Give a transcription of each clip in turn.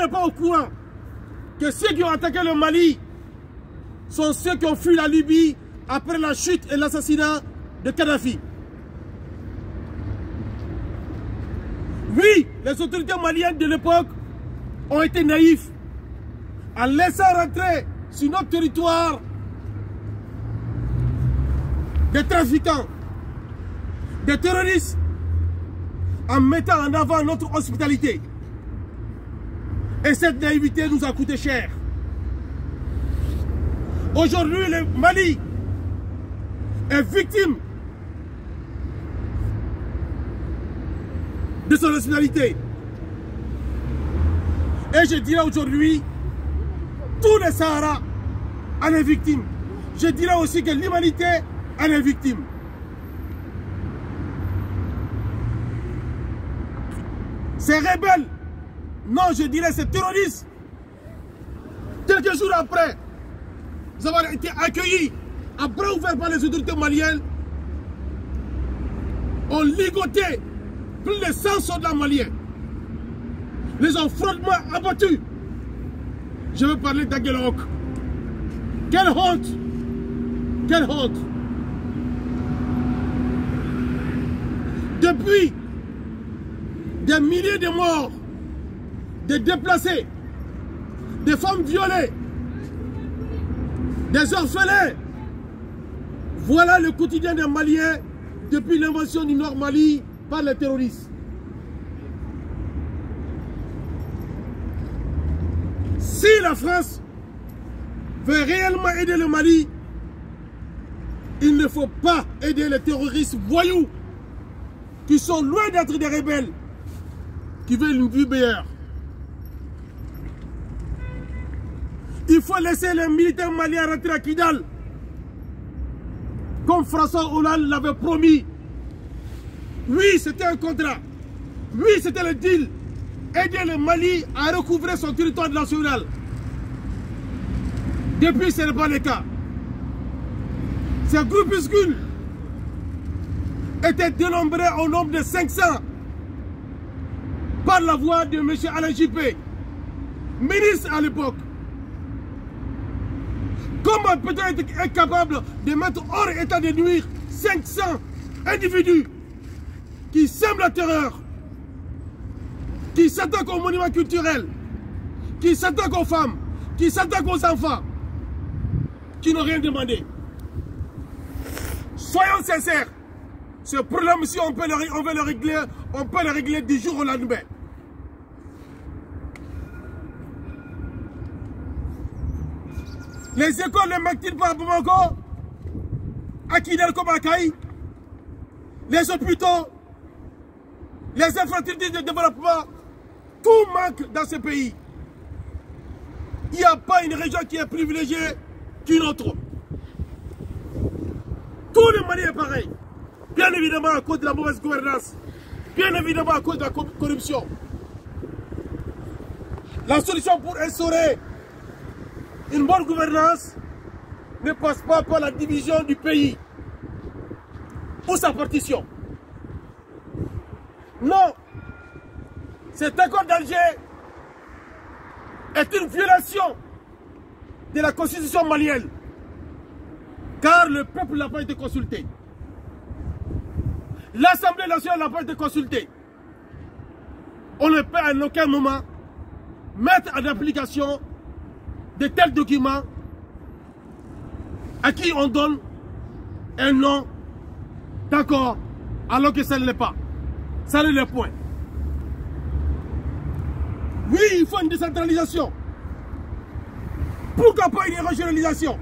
n'est pas au courant que ceux qui ont attaqué le Mali sont ceux qui ont fui la Libye après la chute et l'assassinat de Kadhafi? Oui, les autorités maliennes de l'époque ont été naïfs en laissant rentrer sur notre territoire des trafiquants, des terroristes, en mettant en avant notre hospitalité. Et cette naïveté nous a coûté cher. Aujourd'hui, le Mali est victime de son hospitalité. Et je dirais aujourd'hui, tous les Sahara en est victime. Je dirais aussi que l'humanité en est victime. Ces rebelles, non, je dirais ces terroristes, quelques jours après, nous avons été accueillis à bras ouverts par les autorités maliennes, ont ligoté plus de 100 soldats maliens, les ont frontement abattus. Je veux parler d'Aguelhok. Quelle honte! Quelle honte! Depuis, des milliers de morts, des déplacés, des femmes violées, des orphelins. Voilà le quotidien des Maliens depuis l'invasion du Nord Mali par les terroristes. Si la France veut réellement aider le Mali, il ne faut pas aider les terroristes voyous qui sont loin d'être des rebelles, qui veulent une vie meilleure. Il faut laisser les militaires maliens rentrer à Kidal, comme François Hollande l'avait promis. Oui, c'était un contrat. Oui, c'était le deal. Aider le Mali à recouvrer son territoire national. Depuis, ce n'est pas le cas. Ces groupuscules étaient dénombrés au nombre de 500 par la voix de M. Alain Juppé, ministre à l'époque. Comment peut-on être incapable de mettre hors état de nuire 500 individus qui sèment la terreur, qui s'attaquent aux monuments culturels, qui s'attaquent aux femmes, qui s'attaquent aux enfants, qui n'ont rien demandé? Soyons sincères, ce problème, si on veut le régler, on peut le régler du jour au lendemain. Les écoles ne manquent-ils pas à Bamako, à Kidal comme à Kaï? Les hôpitaux, les infrastructures de développement, tout manque dans ce pays. Il n'y a pas une région qui est privilégiée qu'une autre. Tout le Mali est pareil. Bien évidemment à cause de la mauvaise gouvernance. Bien évidemment à cause de la corruption. La solution pour instaurer une bonne gouvernance ne passe pas par la division du pays ou sa partition. Non, cet accord d'Alger est une violation de la constitution malienne, car le peuple n'a pas été consulté. L'Assemblée nationale n'a pas été consultée. On ne peut à aucun moment mettre en application de tels documents à qui on donne un nom d'accord alors que ça ne l'est pas. Ça ne l'est point. Oui, il faut une décentralisation. Pourquoi pas une régionalisation?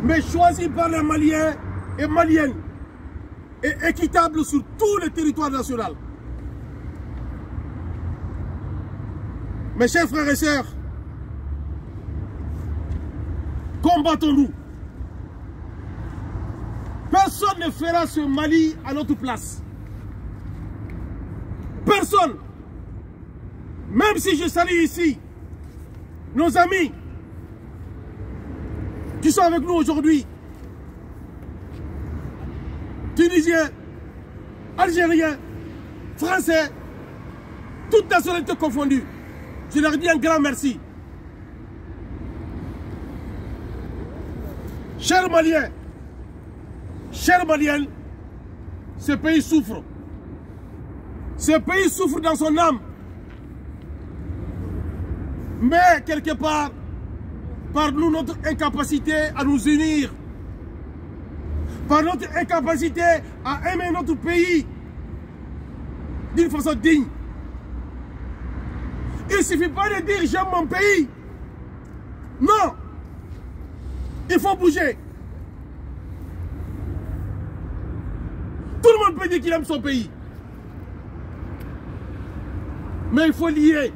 Mais choisie par les Maliens et Maliennes et équitable sur tout le territoire national. Mes chers frères et sœurs, combattons-nous. Personne ne fera ce Mali à notre place. Personne. Même si je salue ici nos amis qui sont avec nous aujourd'hui, Tunisiens, Algériens, Français, toutes nationalités confondues. Je leur dis un grand merci. Chers Maliens, chers Maliennes, ce pays souffre. Ce pays souffre dans son âme. Mais quelque part, par nous, notre incapacité à nous unir, par notre incapacité à aimer notre pays d'une façon digne. Il ne suffit pas de dire j'aime mon pays. Non. Il faut bouger. Tout le monde peut dire qu'il aime son pays. Mais il faut lier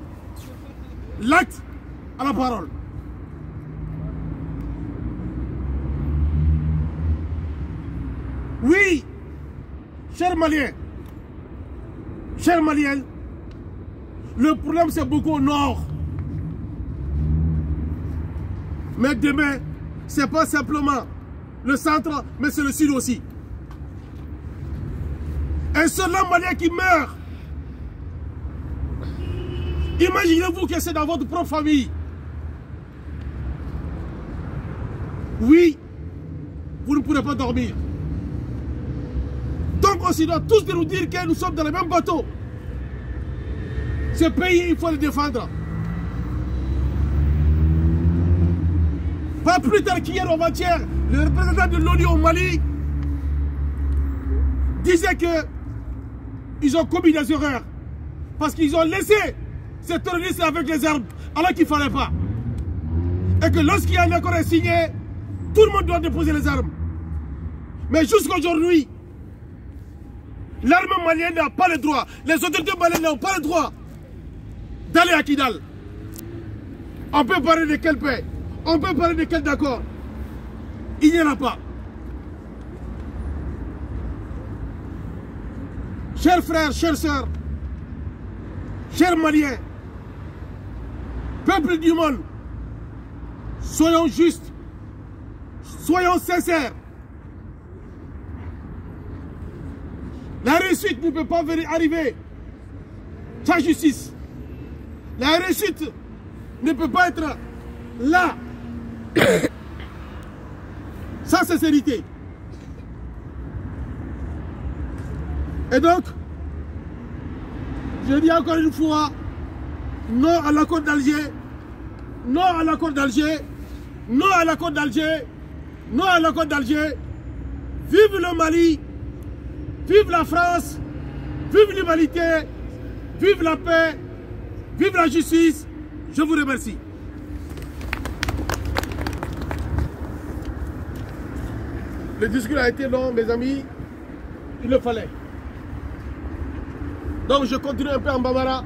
l'acte à la parole. Oui, chers Maliens, chers Maliennes, le problème c'est beaucoup au nord. Mais demain, ce n'est pas simplement le centre, mais c'est le sud aussi. Un seul homme malien qui meurt. Imaginez-vous que c'est dans votre propre famille. Oui, vous ne pourrez pas dormir. Donc on se doit tous de nous dire que nous sommes dans le même bateau. Ce pays, il faut le défendre. Pas plus tard qu'hier ou avant-hier, le représentant de l'ONU au Mali disait qu'ils ont commis des erreurs. Parce qu'ils ont laissé ces terroristes avec les armes, alors qu'il ne fallait pas. Et que lorsqu'il y a un accord signé, tout le monde doit déposer les armes. Mais jusqu'à aujourd'hui, l'armée malienne n'a pas le droit, les autorités maliennes n'ont pas le droit d'aller à Kidal. On peut parler de quelle paix? On peut parler de quel d'accord? Il n'y en a pas. Chers frères, chères sœurs, chers Maliens, peuple du monde, soyons justes, soyons sincères. La réussite ne peut pas arriver sans justice. La réussite ne peut pas être là sans sincérité. Et donc, je dis encore une fois, non à l'accord d'Alger, non à l'accord d'Alger, non à l'accord d'Alger, non à l'accord d'Alger. Vive le Mali, vive la France, vive l'humanité, vive la paix, vive la justice. Je vous remercie. Le discours a été long, mes amis, il le fallait. Donc je continue un peu en Bambara.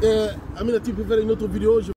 Et Amina, tu peux faire une autre vidéo.